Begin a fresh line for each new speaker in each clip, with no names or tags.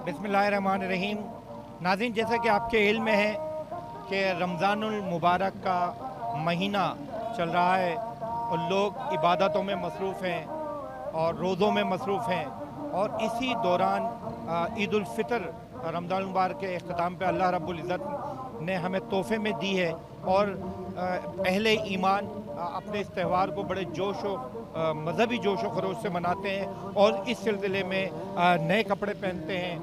बिस्मिल्लाहिर्रहमानिर्रहीम। नाज़रीन, जैसा कि आपके इल्म में है कि रमज़ानुल मुबारक का महीना चल रहा है और लोग इबादतों में मसरूफ़ हैं और रोज़ों में मसरूफ़ हैं, और इसी दौरान ईद उल फ़ितर रमज़ान मुबारक के अख्ताम पे अल्लाह रब्बुल इज़्ज़त ने हमें तोहफ़े में दी है। और अहले ईमान अपने इस त्यौहार को बड़े जोश व मज़हबी जोश व खरोश से मनाते हैं और इस सिलसिले में नए कपड़े पहनते हैं,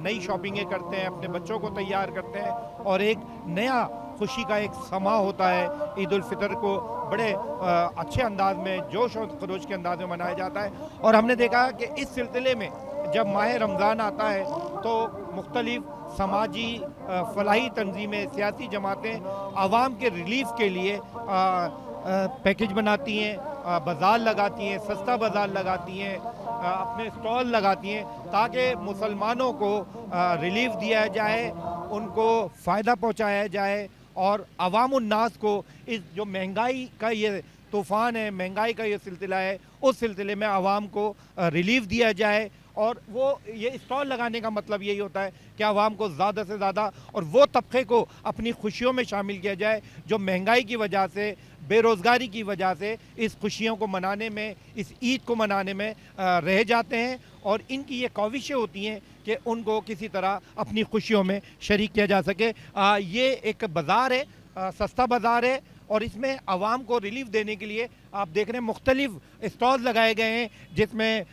नई शॉपिंगें करते हैं, अपने बच्चों को तैयार करते हैं, और एक नया खुशी का एक समा होता है। ईद उल फ़ितर को बड़े अच्छे अंदाज में, जोश और खरोश के अंदाज में मनाया जाता है। और हमने देखा कि इस सिलसिले में जब माह रमज़ान आता है तो मुख्तलिफ़ समाजी फ़लाही तंजीमें, सियासी जमातें आवाम के रिलीफ़ के लिए पैकेज बनाती हैं, बाज़ार लगाती हैं, सस्ता बाज़ार लगाती हैं, अपने स्टॉल लगाती हैं, ताकि मुसलमानों को रिलीफ़ दिया जाए, उनको फ़ायदा पहुँचाया जाए, और अवामुन्नास को इस जो महंगाई का ये तूफ़ान है, महंगाई का ये सिलसिला है, उस सिलसिले में आवाम को रिलीफ़ दिया जाए। और वो ये स्टॉल लगाने का मतलब यही होता है कि आवाम को ज़्यादा से ज़्यादा और वो तबके को अपनी खुशियों में शामिल किया जाए जो महंगाई की वजह से, बेरोज़गारी की वजह से इस खुशियों को मनाने में, इस ईद को मनाने में रह जाते हैं। और इनकी ये काविशें होती हैं कि उनको किसी तरह अपनी खुशियों में शरीक किया जा सके। ये एक बाज़ार है, सस्ता बाज़ार है, और इसमें आवाम को रिलीफ देने के लिए आप देख रहे हैं मुख्तलिफ स्टॉल लगाए गए हैं, जिसमें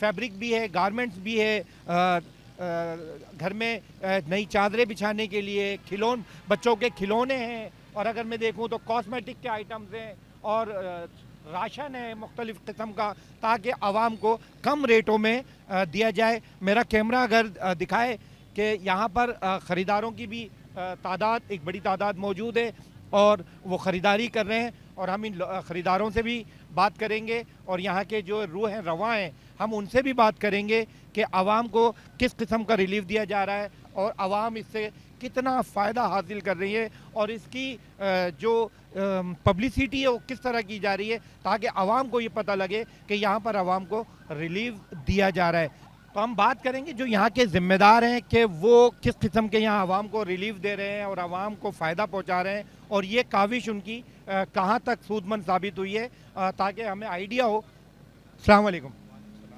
फैब्रिक भी है, गारमेंट्स भी है, घर में नई चादरें बिछाने के लिए बच्चों के खिलौने हैं, और अगर मैं देखूं तो कॉस्मेटिक के आइटम्स हैं, और राशन है मुख्तलिफ़ किस्म का, ताकि आवाम को कम रेटों में दिया जाए। मेरा कैमरा अगर दिखाए कि यहाँ पर ख़रीदारों की भी तादाद, एक बड़ी तादाद मौजूद है, और वो ख़रीदारी कर रहे हैं, और हम इन ख़रीदारों से भी बात करेंगे, और यहाँ के जो रूह हैं, रवां हैं, हम उनसे भी बात करेंगे कि आवाम को किस किस्म का रिलीफ दिया जा रहा है और आवाम इससे कितना फ़ायदा हासिल कर रही है, और इसकी जो पब्लिसिटी है वो किस तरह की जा रही है, ताकि आवाम को ये पता लगे कि यहाँ पर आवाम को रिलीफ दिया जा रहा है। तो हम बात करेंगे जो यहाँ के ज़िम्मेदार हैं कि वो किस किस्म के यहाँ आवाम को रिलीफ दे रहे हैं और आवाम को फ़ायदा पहुँचा रहे हैं, और ये काविश उनकी कहाँ तक सूदमंद साबित हुई है, ताकि हमें आइडिया हो। अस्सलाम वालेकुम,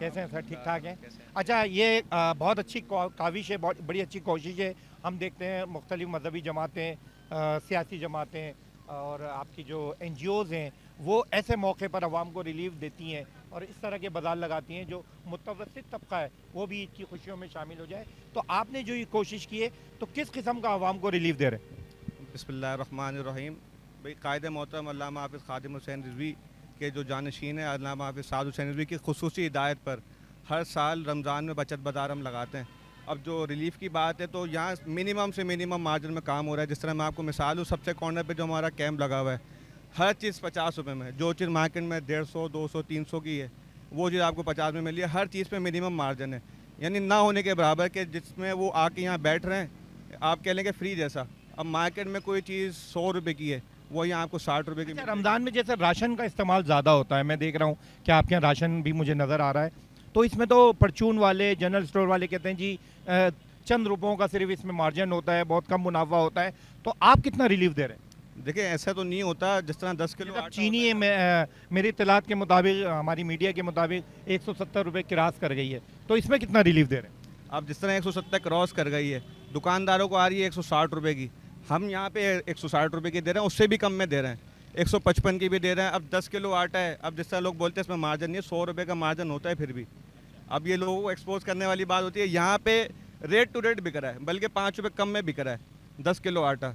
कैसे हैं सर? ठीक ठाक हैं? अच्छा, ये बहुत अच्छी काविश है, बहुत बड़ी अच्छी कोशिश है। हम देखते हैं मुख्तलिफ़ मजहबी जमातें, सियासी जमातें, और आपकी जो NGOs हैं, वो ऐसे मौके पर आवाम को रिलीफ देती हैं और इस तरह के बाज़ार लगाती हैं जो मुतवस्सित तबका है वो भी ईद की खुशियों में शामिल हो जाए। तो आपने जो ये कोशिश की है, तो किस किस्म का आवाम को रिलीफ दे रहे हैं?
बिस्मिल्लाहिर्रहमानिर्रहीम। भाई कायद मोहतरम अल्लामा हाफ़िज़ ख़ादिम हुसैन रिज़वी के जो जानशीन है अल्लामा हाफ़िज़ साद हुसैन रिज़वी की खुसूसी हिदायत पर हर साल रमज़ान में बचत बाज़ार हम लगाते हैं। अब जो रिलीफ़ की बात है तो यहाँ मिनिमम से मिनिमम मार्जिन में काम हो रहा है। जिस तरह मैं आपको मिसाल दूँ, सबसे कॉर्नर पे जो हमारा कैंप लगा हुआ है, हर चीज़ 50 रुपये में। जो चीज़ मार्केट में 150, 200, 300 की है, वो चीज़ आपको 50 में मिल रही है। हर चीज़ पे मिनिमम मार्जिन है, यानी ना होने के बराबर के, जिसमें वो आके यहाँ बैठ रहे हैं, आप कह लें कि फ्री जैसा। अब मार्केट में कोई चीज़ 100 रुपये की है, वो यहाँ आपको 60 रुपये की
अच्छा,
मिल रही है।
रमज़ान में जैसे राशन का इस्तेमाल ज़्यादा होता है, मैं देख रहा हूँ कि आपके यहाँ राशन भी मुझे नज़र आ रहा है, तो इसमें तो परचून वाले, जनरल स्टोर वाले कहते हैं जी चंद रुपयों का सिर्फ इसमें मार्जिन होता है, बहुत कम मुनाफा होता है, तो आप कितना रिलीफ दे रहे हैं?
देखिए ऐसा तो नहीं होता। जिस तरह 10 किलो
मतलब
आटा
चीनी
होता है ना,
मेरी इत्तलात के मुताबिक, हमारी मीडिया के मुताबिक 170 रुपये क्रॉस कर गई है, तो इसमें कितना रिलीफ दे रहे हैं?
अब जिस तरह 170 क्रॉस कर गई है, दुकानदारों को आ रही है 160 रुपये की, हम यहाँ पे 160 रुपये की दे रहे हैं, उससे भी कम में दे रहे हैं, 155 की भी दे रहे हैं। अब 10 किलो आटा है, अब जिस तरह लोग बोलते हैं इसमें मार्जिन नहीं है, 100 रुपये का मार्जिन होता है फिर भी। अब ये लोगों को एक्सपोज करने वाली बात होती है। यहाँ पे रेट टू रेट बिक रहा है, बल्कि 5 रुपये कम में बिक रहा है 10 किलो आटा।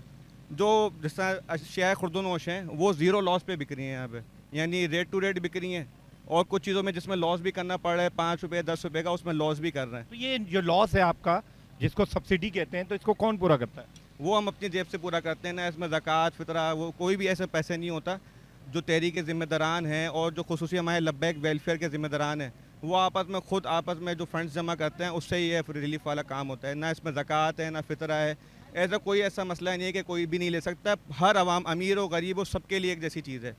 जो जिस तरह अशिया खुर्दनोश हैं, वो ज़ीरो लॉस पे बिक रही हैं यहाँ पे, यानी रेट टू रेट बिक रही हैं। और कुछ चीज़ों में जिसमें लॉस भी करना पड़ रहा है, 5 रुपये 10 रुपये का, उसमें लॉस भी कर रहे हैं।
तो ये जो लॉस है आपका, जिसको सब्सिडी कहते हैं, तो इसको कौन पूरा करता है?
वो हम अपनी जेब से पूरा करते हैं ना, इसमें ज़कात फितरा वो कोई भी ऐसे पैसे नहीं होता। जो तहरीक के ज़िम्मेदारान हैं और जो खुसूसी हमारे लब्बैक वेलफेयर के ज़िम्मेदारान हैं, वो आपस में जो फंड्स जमा करते हैं, उससे ही ये रिलीफ वाला काम होता है। ना इसमें ज़कात है, ना फितरा है। ऐसा कोई ऐसा मसला नहीं है कि कोई भी नहीं ले सकता। हर आवाम, अमीर हो गरीब हो, सबके लिए एक जैसी चीज़ है।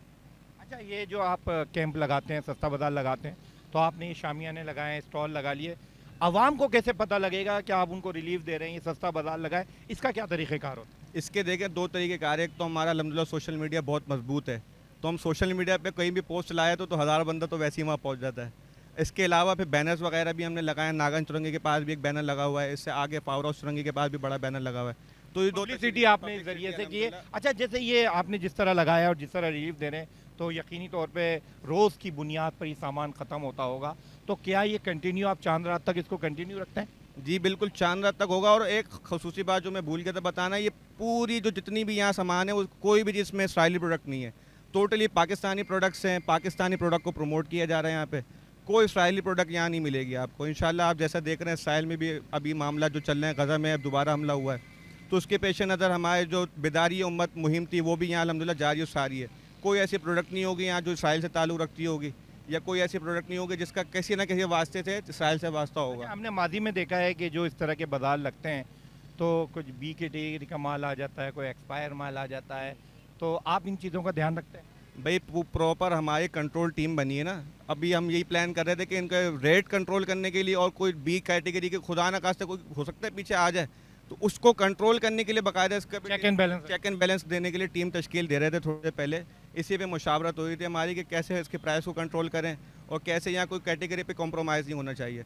अच्छा, ये जो आप कैंप लगाते हैं, सस्ता बाज़ार लगाते हैं, तो आपने ये शामियाने लगाए हैं, स्टॉल लगा लिए, आवाम को कैसे पता लगेगा कि आप उनको रिलीफ दे रहे हैं, ये सस्ता बाजार लगाए, इसका क्या तरीक़ेकार होता है?
इसके देखें दो तरीके कार, एक तो हमारा अल्हम्दुलिल्लाह सोशल मीडिया बहुत मजबूत है, तो हम सोशल मीडिया पे कहीं भी पोस्ट लाए तो 1000 बंदा तो वैसे ही वहाँ पहुँच जाता है। इसके अलावा फिर बैनर्स वगैरह भी हमने लगाए हैं, नागन चुरंगी के पास भी एक बैनर लगा हुआ है, इससे आगे पावर हाउस चुरंगी के पास भी बड़ा बैनर लगा हुआ है। तो ये दो
पब्लिसिटी आपने इस ज़रिए से की है। अच्छा, जैसे ये आपने जिस तरह लगाया और जिस तरह रिलीफ दे रहे हैं, तो यकीनी तौर पे रोज़ की बुनियाद पर ये सामान ख़त्म होता होगा, तो क्या ये कंटिन्यू आप चांद रात तक इसको कंटिन्यू रखते हैं?
जी बिल्कुल, चांद रात तक होगा। और एक खसूसी बात जो मैं भूल गया था बताना, ये पूरी जो जितनी भी यहाँ सामान है वो कोई भी जिसमें इसराइली प्रोडक्ट नहीं है, टोटली पाकिस्तानी प्रोडक्ट्स हैं, पाकिस्तानी प्रोडक्ट को प्रमोट किया जा रहा है यहाँ पे। कोई इसराइली प्रोडक्ट यहाँ नहीं मिलेगी आपको इंशाल्लाह। आप जैसा देख रहे हैं इसराइल में भी अभी मामला जो चल रहे हैं, गज़ा में अब दोबारा हमला हुआ है, तो उसके पेश नज़र हमारे जो बेदारी उम्मत मुहिम थी वो भी यहाँ अल्हम्दुलिल्लाह जारी और सारी है। कोई ऐसी प्रोडक्ट नहीं होगी यहाँ जो इसराइल से ताल्लुक़ रखती होगी, या कोई ऐसी प्रोडक्ट नहीं होगी जिसका किसी न किसी वास्ते से इसराइल से वास्ता होगा।
हमने माजी में देखा है कि जो इस तरह के बाजार लगते हैं तो कुछ बी कैटेगरी का माल आ जाता है, कोई एक्सपायर माल आ जाता है, तो आप इन चीज़ों का ध्यान रखते हैं?
भाई प्रॉपर हमारी कंट्रोल टीम बनी है ना। अभी हम यही प्लान कर रहे थे कि इनका रेट कंट्रोल करने के लिए, और कोई बी कैटेगरी के खुदा न खास्ते कोई हो सकता है पीछे आ जाए, तो उसको कंट्रोल करने के लिए बाकायदा इसका
चेक एंड बैलेंस
देने के लिए टीम तश्कील दे रहे थे थोड़ी देर पहले। इसी पे मुशावरत हो रही थी हमारी कि कैसे इसके प्राइस को कंट्रोल करें और कैसे यहाँ कोई कैटेगरी पे कॉम्प्रोमाइज़ नहीं होना चाहिए।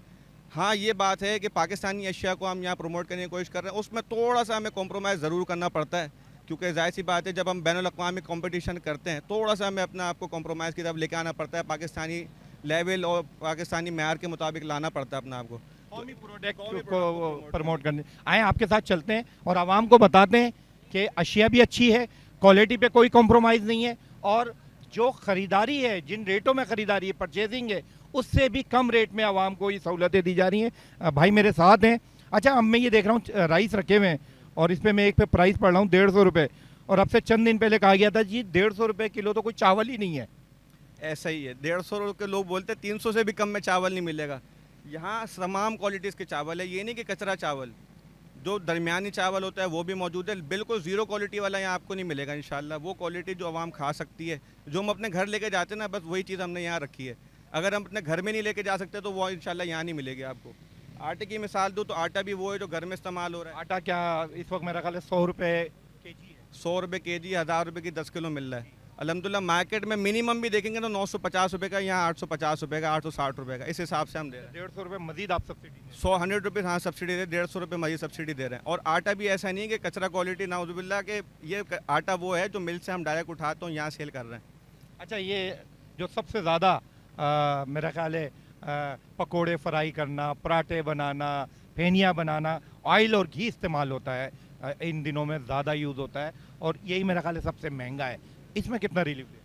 हाँ, ये बात है कि पाकिस्तानी अशिया को हम यहाँ प्रमोट करने की कोशिश कर रहे हैं, उसमें थोड़ा सा हमें कॉम्प्रोमाइज़ ज़रूर करना पड़ता है, क्योंकि जाहिर सी बात है जब हम बैनुल अक़वामी कॉम्पिटिशन करते हैं थोड़ा सा हमें अपना आपको कॉम्प्रोमाइज़ की तरफ लेके आना पड़ता है, पाकिस्तानी लेवल और पाकिस्तानी मेयार के मुताबिक लाना पड़ता है अपना आपको।
कौमी प्रोडक्ट को प्रमोट करने आए, आपके साथ चलते हैं और आवाम को बताते हैं कि अशिया भी अच्छी है, क्वालिटी पे कोई कॉम्प्रोमाइज़ नहीं है, और जो ख़रीदारी है, जिन रेटों में ख़रीदारी है, परचेजिंग है, उससे भी कम रेट में आवाम को ये सहूलतें दी जा रही हैं। भाई मेरे साथ हैं। अच्छा, अब मैं ये देख रहा हूँ राइस रखे हुए हैं और इस पर मैं एक पे प्राइस पढ़ रहा हूँ 150 रुपये, और अब से चंद दिन पहले कहा गया था जी 150 रुपये किलो तो कोई चावल ही नहीं है।
ऐसा ही है, 150 रुपये लोग बोलते हैं, 300 से भी कम में चावल नहीं मिलेगा। यहाँ तमाम क्वालिटीज़ के चावल है, ये नहीं कि कचरा चावल, जो दरमियानी चावल होता है वो भी मौजूद है। बिल्कुल ज़ीरो क्वालिटी वाला यहाँ आपको नहीं मिलेगा इंशाल्लाह। वो क्वालिटी जो आवाम खा सकती है, जो हम अपने घर लेके जाते हैं ना, बस वही चीज़ हमने यहाँ रखी है। अगर हम अपने घर में नहीं लेके जा सकते तो वो इंशाल्लाह यहाँ नहीं मिलेगी आपको। आटे की मिसाल दूँ तो आटा भी वो है जो घर में इस्तेमाल हो रहा है।
आटा क्या इस वक्त मेरा ख्याल है 100 रुपये के जी है?
100 रुपये के जी, 1000 रुपये की 10 किलो मिल रहा है अल्हम्दुलिल्लाह। मार्केट में मिनिमम भी देखेंगे तो 950 रुपये का, यहाँ 850 रुपये का, 860 रुपये का, इस हिसाब से हम दे रहे हैं।
150 रुपये मजीद आप सब्सिडी
100 रुपीज़ हाँ सब्सिडी दे, 150 रुपये मजीद सब्सिडी दे रहे हैं। और आटा भी ऐसा नहीं है कि कचरा क्वालिटी, नाउज़ुबिल्लाह के ये आटा वो है जो मिल से हम डायरेक्ट उठाते हैं यहाँ सेल कर रहे हैं।
अच्छा, ये जो सबसे ज़्यादा मेरा ख्याल है पकोड़े फ्राई करना, पराठे बनाना, फेनिया बनाना, ऑयल और घी इस्तेमाल होता है, इन दिनों में ज़्यादा यूज़ होता है, और यही मेरा ख्याल है सबसे महंगा है। इसमें कितना रिलीफ है?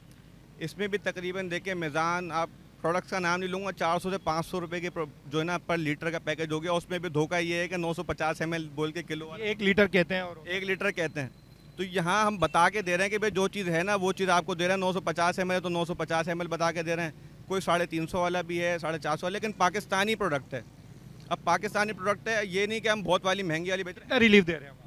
इसमें भी तकरीबन देखिए मेज़ान, आप प्रोडक्ट्स का नाम नहीं लूँगा, 400 से 500 रुपये के जो है ना पर लीटर का पैकेज हो गया। उसमें भी धोखा ये है कि 950 ml बोल के किलो,
1 लीटर कहते हैं और
1 लीटर कहते हैं। तो यहाँ हम बता के दे रहे हैं कि भाई जो चीज़ है ना वो चीज़ आपको दे रहे हैं। 950 ml है तो 950 ml बता के दे रहे हैं। कोई 350 वाला भी है, 450 वाला, लेकिन पाकिस्तानी प्रोडक्ट है। अब पाकिस्तानी प्रोडक्ट है, ये नहीं कि हम बहुत वाली महंगी वाली बेच रहे हैं।
रिलीफ दे रहे हैं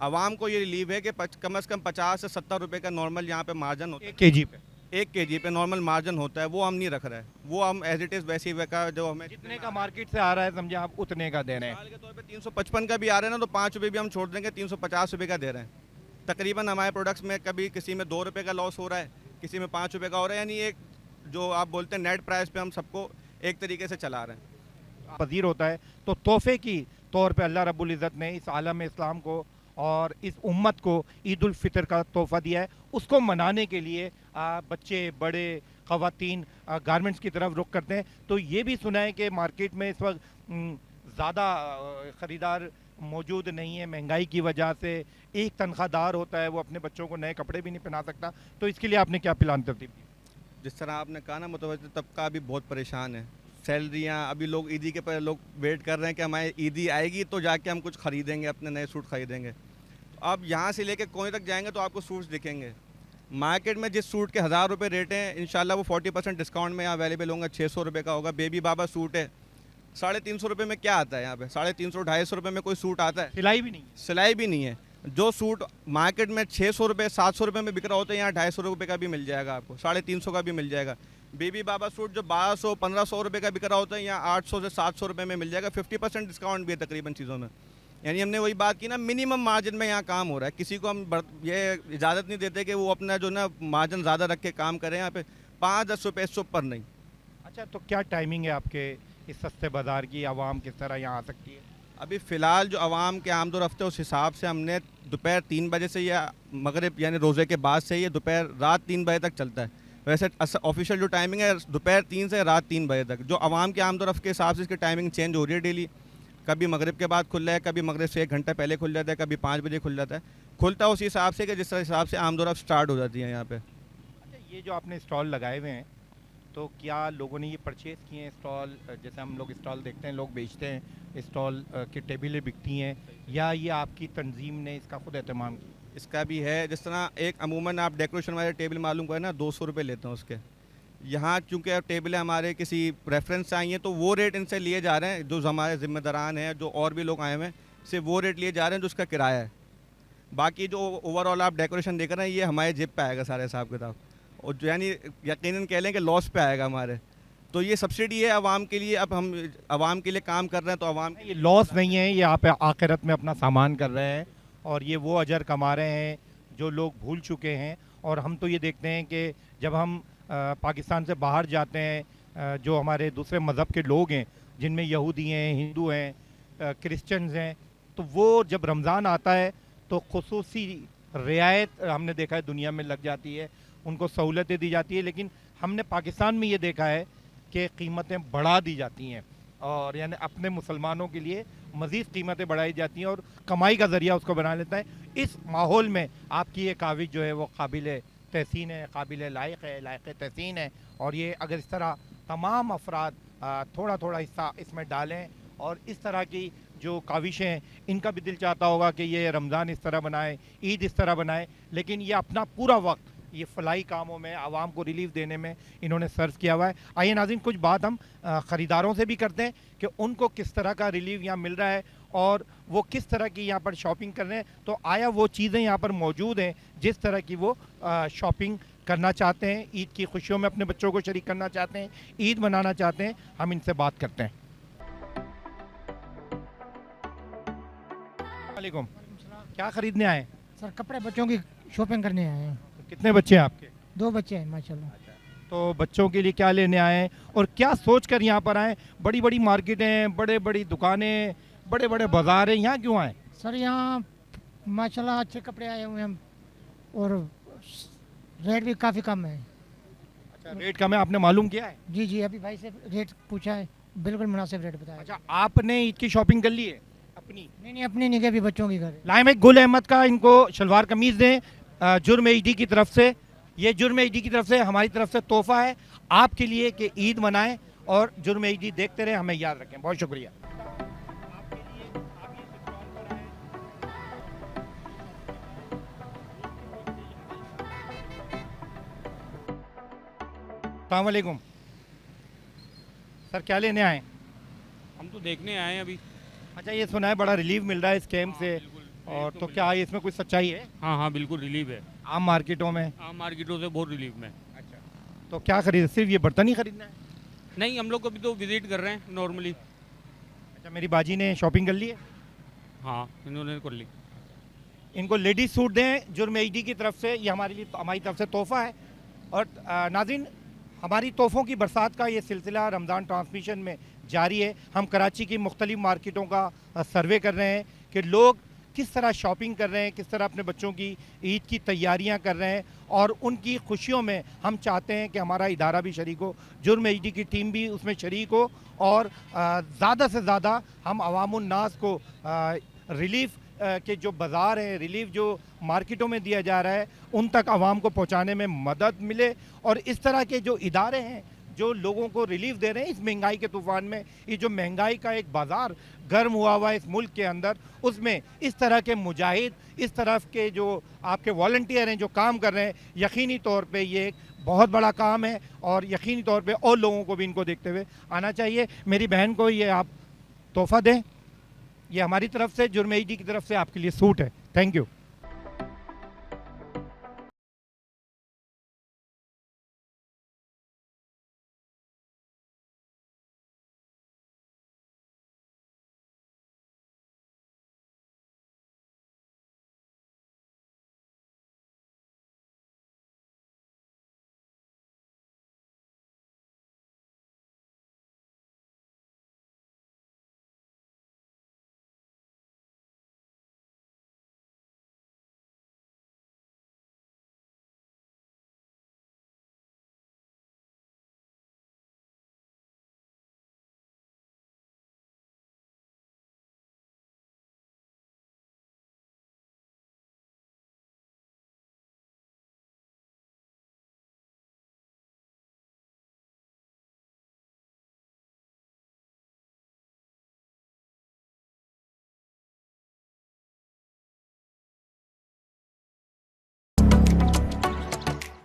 आवाम को ये रिलीफ है कि कम से कम 50 से 70 रुपये का नॉर्मल यहाँ पे मार्जिन होता है।
1 केजी पे
1 केजी पे नॉर्मल मार्जिन होता है, वो हम नहीं रख रहे हैं। वो हम एज इट इज़ वैसी का जो हमें
जितने का मार्केट से आ रहा है समझे आप उतने का दे रहे हैं।
मिसाल के तौर पे 355 का भी आ रहा है ना, तो 5 रुपये भी हम छोड़ देंगे, 350 रुपये का दे रहे हैं। तकरीबन हमारे प्रोडक्ट्स में कभी किसी में 2 रुपये का लॉस हो रहा है, किसी में 5 रुपये का हो रहा है। यानी एक जो आप बोलते हैं नेट प्राइस पे हम सबको एक तरीके से चला रहे हैं।
पजीर होता है, तो तोहफे की तौर पे अल्लाह रब्बुल इज़्ज़त ने इस आलम इस्लाम को और इस उम्मत को ईद उल फितर का तोहफ़ा दिया है। उसको मनाने के लिए बच्चे, बड़े, ख़वातीन गारमेंट्स की तरफ रुख करते हैं। तो ये भी सुना है कि मार्केट में इस वक्त ज़्यादा ख़रीदार मौजूद नहीं है, महंगाई की वजह से। एक तनख्वाहदार होता है, वो अपने बच्चों को नए कपड़े भी नहीं पहना सकता। तो इसके लिए आपने क्या प्लान तरतीब दी?
जिस तरह आपने कहा ना, मुतवस्सित तबका अभी बहुत परेशान है। सैलरियाँ अभी लोग ईदी के पर लोग वेट कर रहे हैं कि हमारी ईदी आएगी तो जाके हम कुछ ख़रीदेंगे, अपने नए सूट ख़रीदेंगे। तो अब यहाँ से लेके कोई तक जाएंगे तो आपको सूट्स दिखेंगे। मार्केट में जिस सूट के 1000 रुपये रेट हैं, इंशाल्लाह वो 40% डिस्काउंट में यहाँ अवेलेबल होंगे, 600 रुपये का होगा। बेबी बाबा सूट है 350 रुपये में, क्या आता है यहाँ पे? 350 250 रुपये में कोई सूट आता है?
सिलाई भी नहीं,
सिलाई भी नहीं है। जो सूट मार्केट में 600 रुपये 700 रुपये में बिक रहा होता है, यहाँ 250 रुपये का भी मिल जाएगा आपको, 350 का भी मिल जाएगा। बीबी बाबा सूट जो 1200-1500 रुपये का बिक रहा होता है, यहाँ 800 से 700 रुपये में मिल जाएगा। 50% डिस्काउंट भी है तकरीबन चीज़ों में। यानी हमने वही बात की ना, मिनिमम मार्जिन में यहाँ काम हो रहा है। किसी को हम ये इजाज़त नहीं देते कि वो अपना जो ना मार्जिन ज़्यादा रख के काम करें यहाँ पे। 5-10 रुपये इससे ऊपर नहीं।
अच्छा, तो क्या टाइमिंग है आपके इस सस्ते बाज़ार की? आवाम किस तरह यहाँ आ सकती है?
अभी फ़िलहाल जो आवाम के आमद रफ्त है उस हिसाब से हमने दोपहर 3 बजे से या मगरिब यानी रोज़े के बाद से ये दोपहर रात 3 बजे तक चलता है। वैसे ऑफिशियल जो टाइमिंग है दोपहर 3 से रात 3 बजे तक। जो आवाम के आमद रफ्त के हिसाब से इसकी टाइमिंग चेंज हो रही है डेली। कभी मगरिब के बाद खुल रहा है, कभी मगरिब से 1 घंटा पहले खुल जाता है, कभी 5 बजे खुल जाता है। खुलता है उसी हिसाब से कि जिस हिसाब से आमद रफ्त स्टार्ट हो जाती है यहाँ पर।
अच्छा, ये जो आपने स्टॉल लगाए हुए हैं, तो क्या लोगों ने ये परचेज़ किए हैं स्टॉल? जैसे हम लोग स्टॉल देखते हैं, लोग बेचते हैं, स्टॉल की टेबलें बिकती हैं, या ये आपकी तंजीम ने इसका खुद एहतमाम किया?
इसका भी है। जिस तरह एक अमूमन आप डेकोरेशन वाले टेबल मालूम करें ना, 200 रुपये लेते हैं उसके। यहाँ चूँकि अब टेबलें हमारे किसी रेफरेंस से आई हैं तो वो रेट इनसे लिए जा रहे हैं। जो हमारे ज़िम्मेदारान हैं, जो और भी लोग आए हुए हैं, सिर्फ वो रेट लिए जा रहे हैं जो उसका किराया है। बाकी जो ओवरऑल आप डेकोरेशन देख रहे हैं ये हमारे जेब पे आएगा सारे हिसाब किताब, और जो यानी यकीनन कह लें कि लॉस पे आएगा हमारे। तो ये सब्सिडी है आवाम के लिए। अब हम आवाम के लिए काम कर रहे हैं तो आवाम
ये लॉस नहीं है, ये आप आखिरत में अपना सामान कर रहे हैं और ये वो अजर कमा रहे हैं जो लोग भूल चुके हैं। और हम तो ये देखते हैं कि जब हम पाकिस्तान से बाहर जाते हैं, जो हमारे दूसरे मज़हब के लोग हैं, जिनमें यहूदी हैं, हिंदू हैं, क्रिश्चियंस हैं, तो वो जब रमज़ान आता है तो खुसूसी रियायत हमने देखा है दुनिया में लग जाती है, उनको सहूलतें दी जाती है। लेकिन हमने पाकिस्तान में ये देखा है कि कीमतें बढ़ा दी जाती हैं, और यानी अपने मुसलमानों के लिए मज़ीद कीमतें बढ़ाई जाती हैं और कमाई का ज़रिया उसको बना लेता है। इस माहौल में आपकी ये काविश जो है वो काबिल तहसीन है, काबिल लायक है, लायक तहसीन है। और ये अगर इस तरह तमाम अफराद थोड़ा थोड़ा हिस्सा इसमें डालें, और इस तरह की जो काविशें हैं इनका भी दिल चाहता होगा कि ये रमज़ान इस तरह बनाए, ईद इस तरह बनाए, लेकिन ये अपना पूरा वक्त ये फलाई कामों में, आवाम को रिलीफ देने में इन्होंने सर्व किया हुआ है। आइए नाज़रीन, कुछ बात हम ख़रीदारों से भी करते हैं कि उनको किस तरह का रिलीफ यहाँ मिल रहा है और वो किस तरह की यहाँ पर शॉपिंग कर रहे हैं। तो आया वो चीज़ें यहाँ पर मौजूद हैं जिस तरह की वो शॉपिंग करना चाहते हैं, ईद की खुशियों में अपने बच्चों को शरीक करना चाहते हैं, ईद मनाना चाहते हैं। हम इनसे बात करते हैं। वालेकुम, क्या ख़रीदने आए?
सर कपड़े बच्चों की शॉपिंग करने आए हैं।
कितने बच्चे हैं आपके?
2 बच्चे हैं माशाल्लाह।
तो बच्चों के लिए क्या लेने आए हैं और क्या सोच कर यहाँ पर आए? बड़ी बड़ी मार्केटें, बड़े बड़ी दुकानें, बड़े बड़े बाजार हैं, यहाँ क्यों आए?
सर यहाँ माशाल्लाह अच्छे कपड़े आए हुए हैं और रेट भी काफ़ी कम है।
अच्छा, रेट कम है, आपने मालूम किया है?
जी जी, अभी भाई से रेट पूछा है, बिल्कुल मुनासिब रेट बताया।
अच्छा, आपने ईद की शॉपिंग कर ली है अपनी?
नहीं अपनी नहीं, अभी बच्चों की घर।
लाइम एक गुल अहमद का इनको शलवार कमीज़ दें, जुर्म एचडी की तरफ से। ये जुर्म एचडी की तरफ से हमारी तरफ से तोहफा है आपके लिए कि ईद मनाएं और जुर्म एचडी देखते रहें, हमें याद रखें। बहुत शुक्रिया। अस्सलाम वालेकुम सर, क्या लेने आए?
हम तो देखने आए हैं अभी।
अच्छा, ये सुना है बड़ा रिलीफ मिल रहा है इस कैंप से, और तो क्या इसमें कुछ सच्चाई है?
हाँ हाँ बिल्कुल रिलीफ है।
आम मार्केटों में?
आम मार्केटों से बहुत रिलीफ में।
अच्छा, तो क्या खरीद, सिर्फ ये बर्तन ही खरीदना है?
नहीं, हम लोग अभी तो विजिट कर रहे हैं नॉर्मली।
अच्छा, मेरी बाजी ने शॉपिंग कर ली है?
हाँ, इन्होंने कर ली।
इनको लेडीज सूट दें जुर्म एचडी की तरफ से, ये हमारे लिए, हमारी तरफ से तोहफा है। और नाज़रीन, हमारी तोहफ़ों की बरसात का ये सिलसिला रमज़ान ट्रांसमिशन में जारी है। हम कराची की मुख्तलिफ मार्केटों का सर्वे कर रहे हैं कि लोग किस तरह शॉपिंग कर रहे हैं, किस तरह अपने बच्चों की ईद की तैयारियां कर रहे हैं, और उनकी खुशियों में हम चाहते हैं कि हमारा इदारा भी शरीक हो, जुर्म एचडी की टीम भी उसमें शरीक हो, और ज़्यादा से ज़्यादा हम अवामुन नास को रिलीफ के जो बाज़ार है, रिलीफ जो मार्केटों में दिया जा रहा है, उन तक आवाम को पहुंचाने में मदद मिले। और इस तरह के जो इदारे हैं जो लोगों को रिलीफ दे रहे हैं इस महंगाई के तूफ़ान में, ये जो महंगाई का एक बाज़ार गर्म हुआ हुआ है इस मुल्क के अंदर, उसमें इस तरह के मुजाहिद, इस तरफ के जो आपके वॉलंटियर हैं जो काम कर रहे हैं, यकीनी तौर पे ये एक बहुत बड़ा काम है, और यकीनी तौर पे और लोगों को भी इनको देखते हुए आना चाहिए। मेरी बहन को ये आप तोहफ़ा दें, ये हमारी तरफ से जुर्म एचडी की तरफ से आपके लिए सूट है। Thank you.